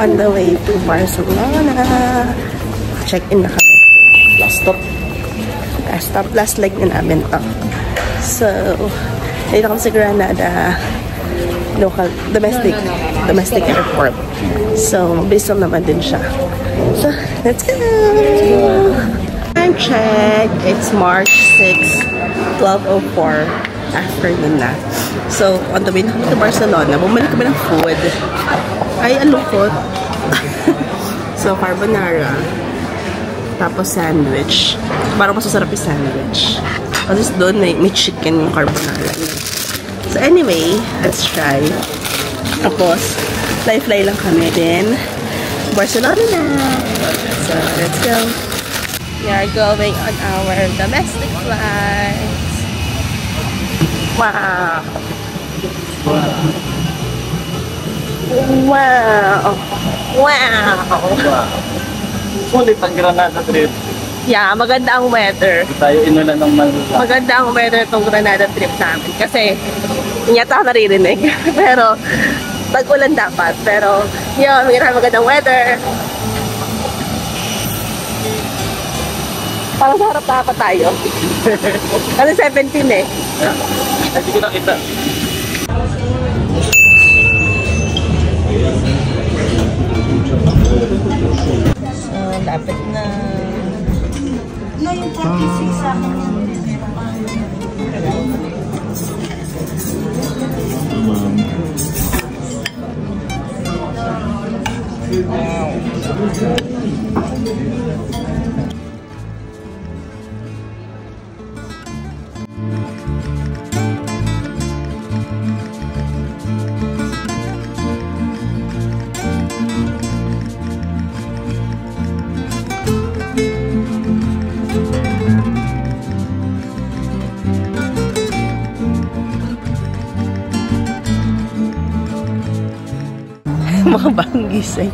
on the way to Barcelona. Check-in na kami. Last stop, last leg na namin to. So, dito kami sa Granada domestic airport. So, mabilis lang naman din siya. So, let's go! Time check. It's March 6, 12:04 afternoon na. So, on the way na kami to Barcelona, bumalik kami ng food. Ay, alukot. So, carbonara. Tapos sandwich. Parang masasarap yung sandwich. Kasi doon may chicken yung carbonara. So anyway, let's try. Tapos, fly lang kami din. Barcelona na! So, let's go. We are going on our domestic flight. Wow! Wow! Wow! Sulit ang Granada trip. Yeah, maganda ang weather. Tayo inulan ng malula. Maganda ang weather itong Granada trip namin. Kasi, hindi yata ako naririnig. Pero, tag-ulan dapat. Pero, yun, magandang weather. Parang sa harap na pa tayo. Kasi 17 eh. Hindi ko nakita. So, lapit na. No, yung 46 sa akin. Mga bagong gising.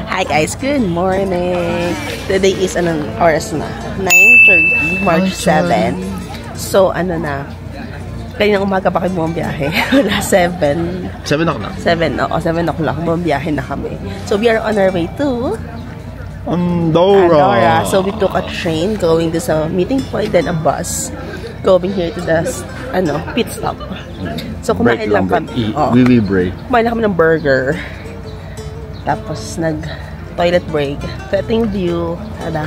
Hi guys, good morning. Today is anong oras na? 9:30, March 7. So ano na, kaninang umaga pa kayo bumabiyahe. Wala 7 o'clock. 7 o'clock bumabiyahe na kami. So we are on our way to Andorra. So we took a train going to sa meeting point, then a bus going here to the pit stop. So kumain lang kami. We break. Kumain lang kami ng burger. Tapos nag-toilet break. So, ito yung view. Tada!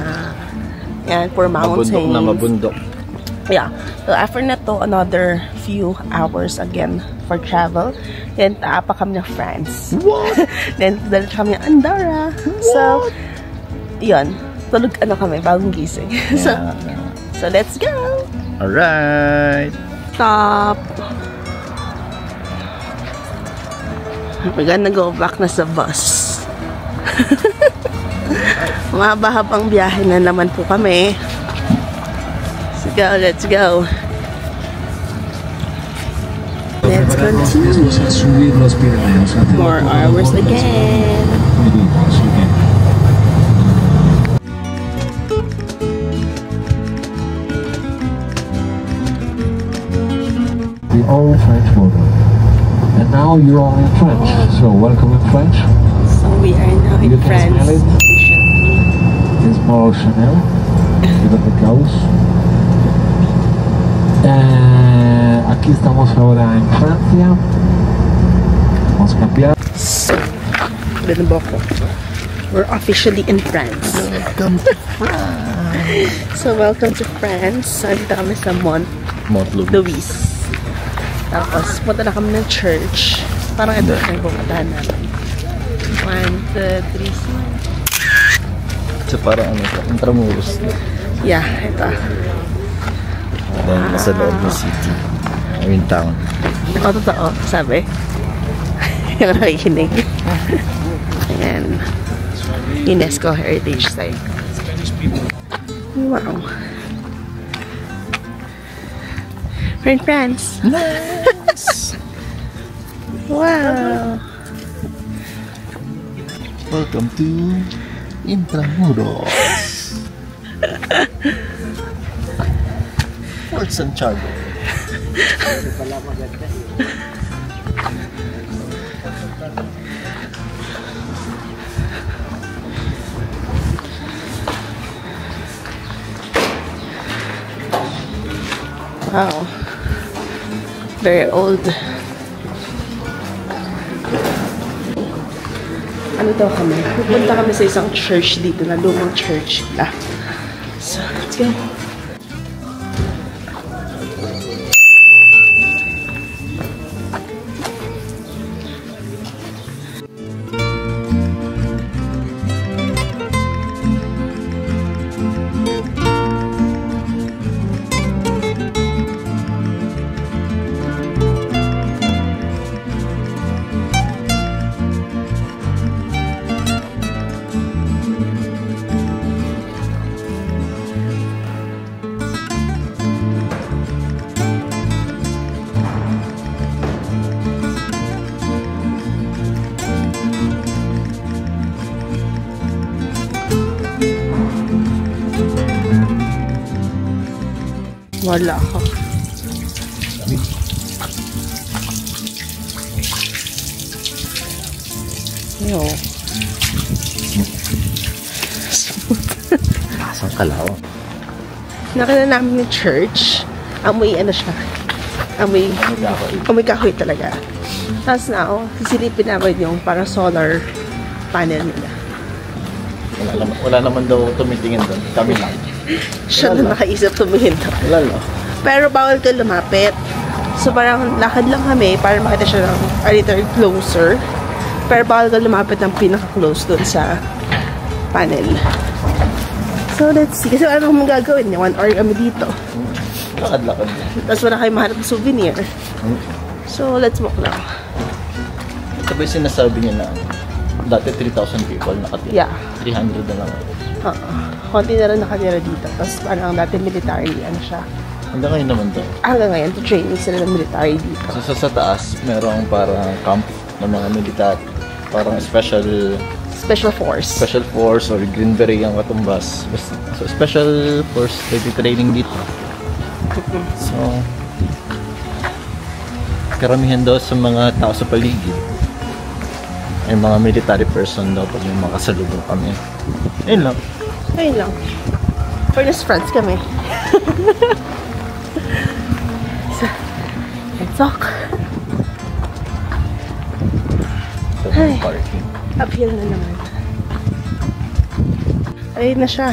Yan, for mountains. Mabundok. Yeah. So, after na to, another few hours again for travel. Then, taapa kami ng France. What? Then, dala kami ng Andorra. What? So, yun. Tulog kami, bagong gising. Yeah. So, let's go! Alright! Stop! We're gonna go back na sa bus. Mahaba-habang biyahe na naman po kami. Let's go. Let's continue. More hours again. The old French border. And now you are in French. So welcome in French. So we are now in France. It's more Chanel. Look at the coast. Aquí estamos ahora en Francia. Vamos a cambiar. So, we're officially in France. Welcome to France. So welcome to France. Dito kami sa Mont Louis. Tapos, punta na kami ng church. Parang ito na yung pupuntahan namin. 1, 2, 3, So parang Intramuros. yeah, ito. Then, nasa loob ng city. I mean, town. O, totoo. Sabi. Yung nakikinig. Ayan. UNESCO Heritage Site. Wow. We're in France. Nice! Wow. Welcome to Intramuros. Fort Santiago. Wow. Very old. Ano daw kami? Pupunta kami sa isang church dito na lumang church. So, let's go. Wala ako. Yo. Asang kalaw. Nakita namin yung church. Amoy ano siya. Amoy kahoy talaga. Tapos na, sisilipin namin yung parang solar panel nila. Wala naman daw tumitingin doon. Kami lang. Siya na nakaisip tumingin daw. Wala lang. Pero bawal ka lumapit. So parang lakad lang kami para makita siya ng a little closer. Pero bawal ka lumapit ng pinaka-close doon sa panel. So let's see. Kasi ano kung gagawin niya? 1 hour kami dito. Lakad-lakad. Tapos wala kayong mahanap ng souvenir. So let's walk lang. Ito ba yung sinasabi niya na dati 3,000 people nakatira? Yeah. 300 na lang. Konti na rin nakatira dito. Tapos parang dati military, ano siya. Hanggang ngayon naman to. Hanggang ngayon, to training sila ng military dito. So sa taas, merong parang camp ng mga militar. Parang special force or Green Beret ang katumbas. So special force training dito. So karamihan daw sa mga tao sa paligid ay mga military person daw pag may makasalubong kami. Ayun lang. Ayun lang. Fairness friends kami. So, let's walk. Ay, Parking. uphill na naman. Ayun na siya.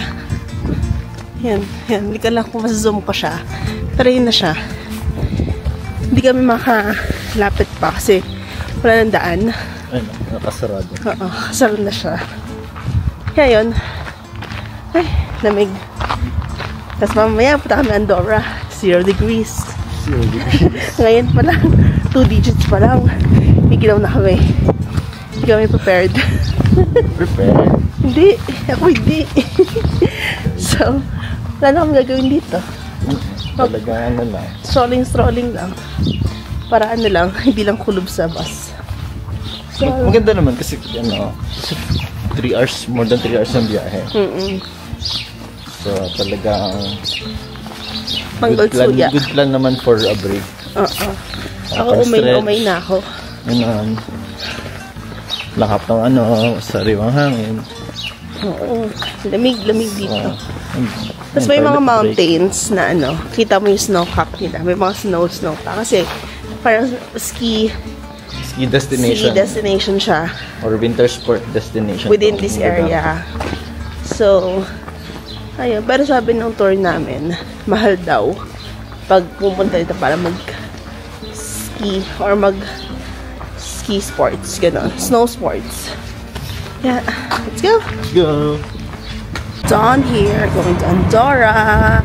Yan. Hindi ka lang kung mas-zoom ko siya. Pero yun na siya. Hindi kami makalapit pa kasi wala ng daan. Ayun, nakasarado. Oo, kasarado na siya. Kaya yun. Ay, lamig. Tapos mamaya punta kami Andorra. 0 degrees. 0 degrees. Ngayon pa lang. 2 digits pa lang. Igilaw na kami. Hindi kami prepared. Prepared? Hindi. Ako hindi. So, wala na kami gagawin dito. Talaga ano lang. Strolling lang. Para ano lang, hindi lang kulob sa bus. So, Maganda naman kasi ano, 3 hours, more than 3 hours ang biyahe. So talagang good plan naman for a break. Ako umay na ako. Yun, lakap ng ano, sariwang hangin. Oo, lamig dito. Tapos may mga mountains na ano, kita mo yung snow cap nila. May mga snow pa. Kasi parang ski destination siya. Or winter sport destination. Within this area. So, ayun. Pero sabi ng tour namin, mahal daw pag pumunta dito para mag-ski or mag-ski sports. Ganon. Snow sports. Yeah. Let's go. Let's go. Dawn here. Going to Andorra.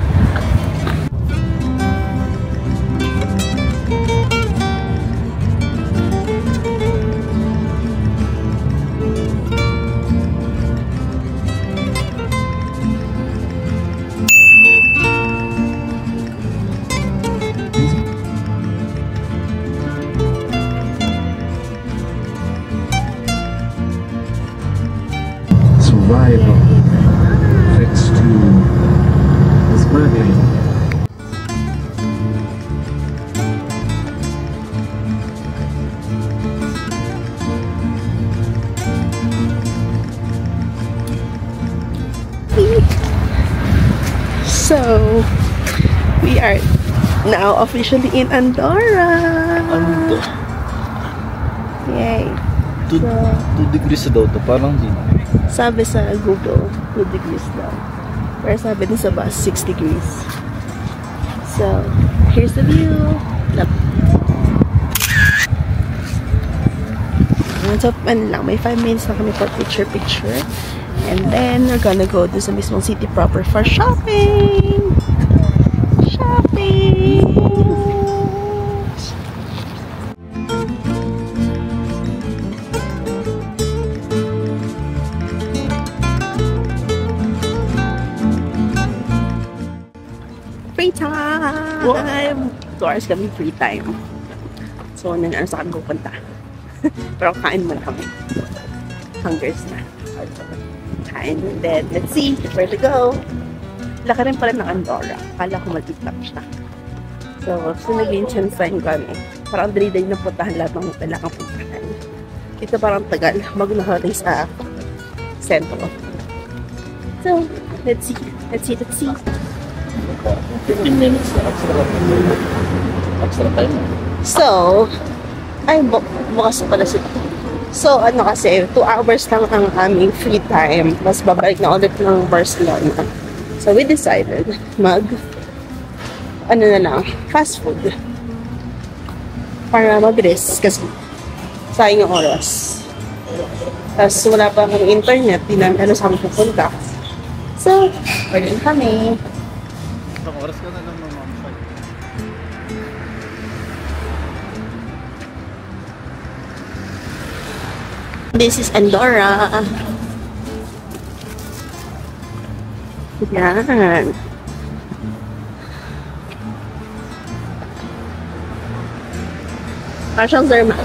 Survival. Thanks to this money. So, we are Now officially in Andorra. Ano to? Yay. 2 degrees daw to, parang di. Sabi sa Google, 2 degrees daw. Pero sabi din sa bus, 6 degrees. So, here's the view. Look. So, ano lang, may 5 minutes na kami for picture. And then, we're gonna go to sa mismong city proper for shopping! Shopping! Free time! 2 hours kami free time. So, ano sa kami pupunta. Pero kain muna kami. Hungers na. Kain. And then, let's see where to go. Laka rin pala ng Andorra. Kala ko maliit lang siya. So nag-intense time kami. Parang dali-dali na puntahan lahat ng hotel kang puntahan. Ito parang tagal. Bago nakarating sa sentro. So, let's see. 15 minutes na extra time. So, ay, bukas pala sila. So, ano kasi, 2 hours lang ang aming free time. Mas babalik na ulit ng Barcelona. So, we decided ano na lang, fast food. Para mabilis kasi sayang yung oras. Tapos, wala pa akong internet. Di namin ano saan pupunta. So, order kami. Isang oras ka na lang mamamsay. This is Andorra. Yan. Parang siyang Zermatt.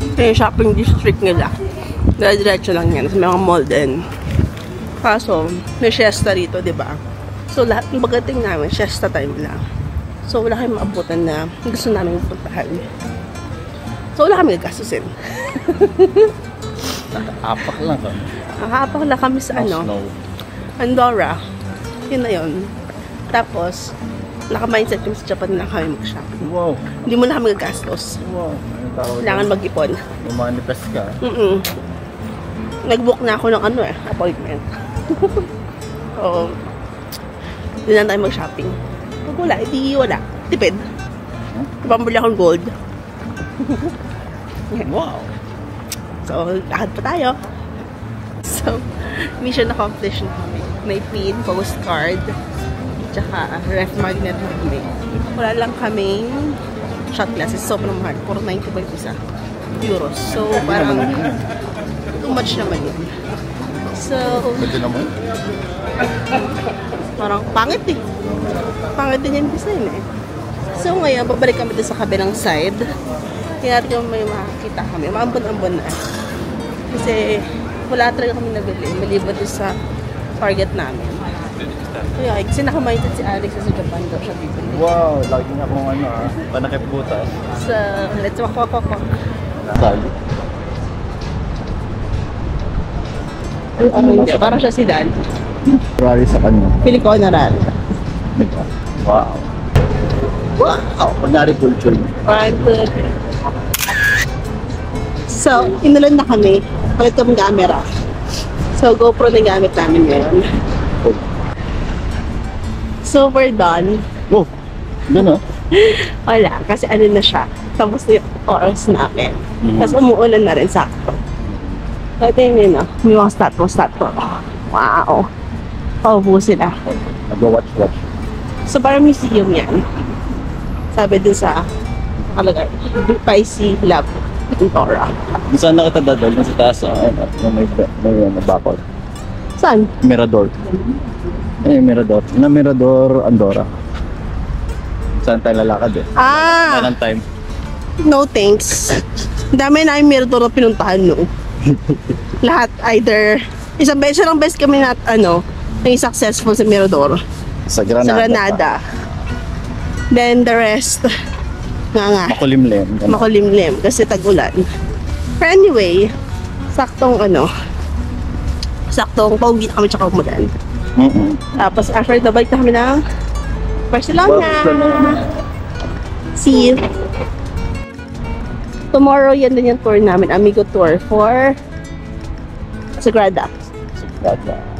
Ito yung shopping district nila. Diretso lang yan. Sa mga mall din. Kaso, may siesta rito, diba? So, lahat ng pagdating namin, siesta time lang. So, wala kayong maabutan na gusto namin puntahan. So, wala kami gagastusin. Apak lang kami. Nakapak lang kami sa Andorra. Yun na yun. Tapos, naka-mindset kami sa Japan na kami mag-shopping. Wow. Hindi mo na kami gagastos. Wow. Kailangan mag-ipon. Manifest ka. Nag-book na ako ng appointment. Oo. Hindi na tayo mag-shopping. Pag wala, hindi wala. Tipid. Pambili akong gold. Wow. So, lakad pa tayo. So, mission accomplished na kami. May pin, postcard, tsaka ref magnet na kami. Wala lang kaming shot glasses. Sobrang mahal. Puro 95 isa. Euros. So, parang too much naman yun. So, Pwede naman. parang pangit eh. Pangit din yung design eh. So, ngayon, babalik kami doon sa kabilang side. Kaya natin may makakita kami. Maambon-ambon na. Kasi, wala talaga kami nabili. Maliban doon sa target namin. Kaya, kasi nakaminded si Alex sa Japan daw siya bibili. Wow, lagi nga akong panakip butas. So, let's walk. Talo. Parang siya si Dan. Rari sa kanya. Pili ko honorar. Wow. Wow, kunyari culture. So, inulan na kami. Palit kami camera. So, GoPro na gamit namin ngayon. So, we're done. Oh, gano'n. Wala, kasi ano na siya. Tapos na yung oras namin. Tapos umuulan na rin sakto. So, ito yun, may mga statue. Wow. Paupo sila. Nag-watch. So, parang museum yan. Sabi dun sa nakalagay, Spicy Lab, Andorra. Saan na kita dadal? Sa taas, may bakod. Saan? Mirador. Mirador. Mirador, Andorra. Saan tayo lalakad eh? Anong time? No thanks. Dami na yung Mirador na pinuntahan, no? Lahat, either, isang beses kami naging successful sa Mirador. Sa Granada. Then the rest, makulimlim kasi tag-ulan. But anyway, saktong saktong pauwi na kami tsaka umulan. Tapos after na balik na kami ng Barcelona. See you. Tomorrow, yan din yung tour namin. Amigo tour for Sagrada. Sagrada.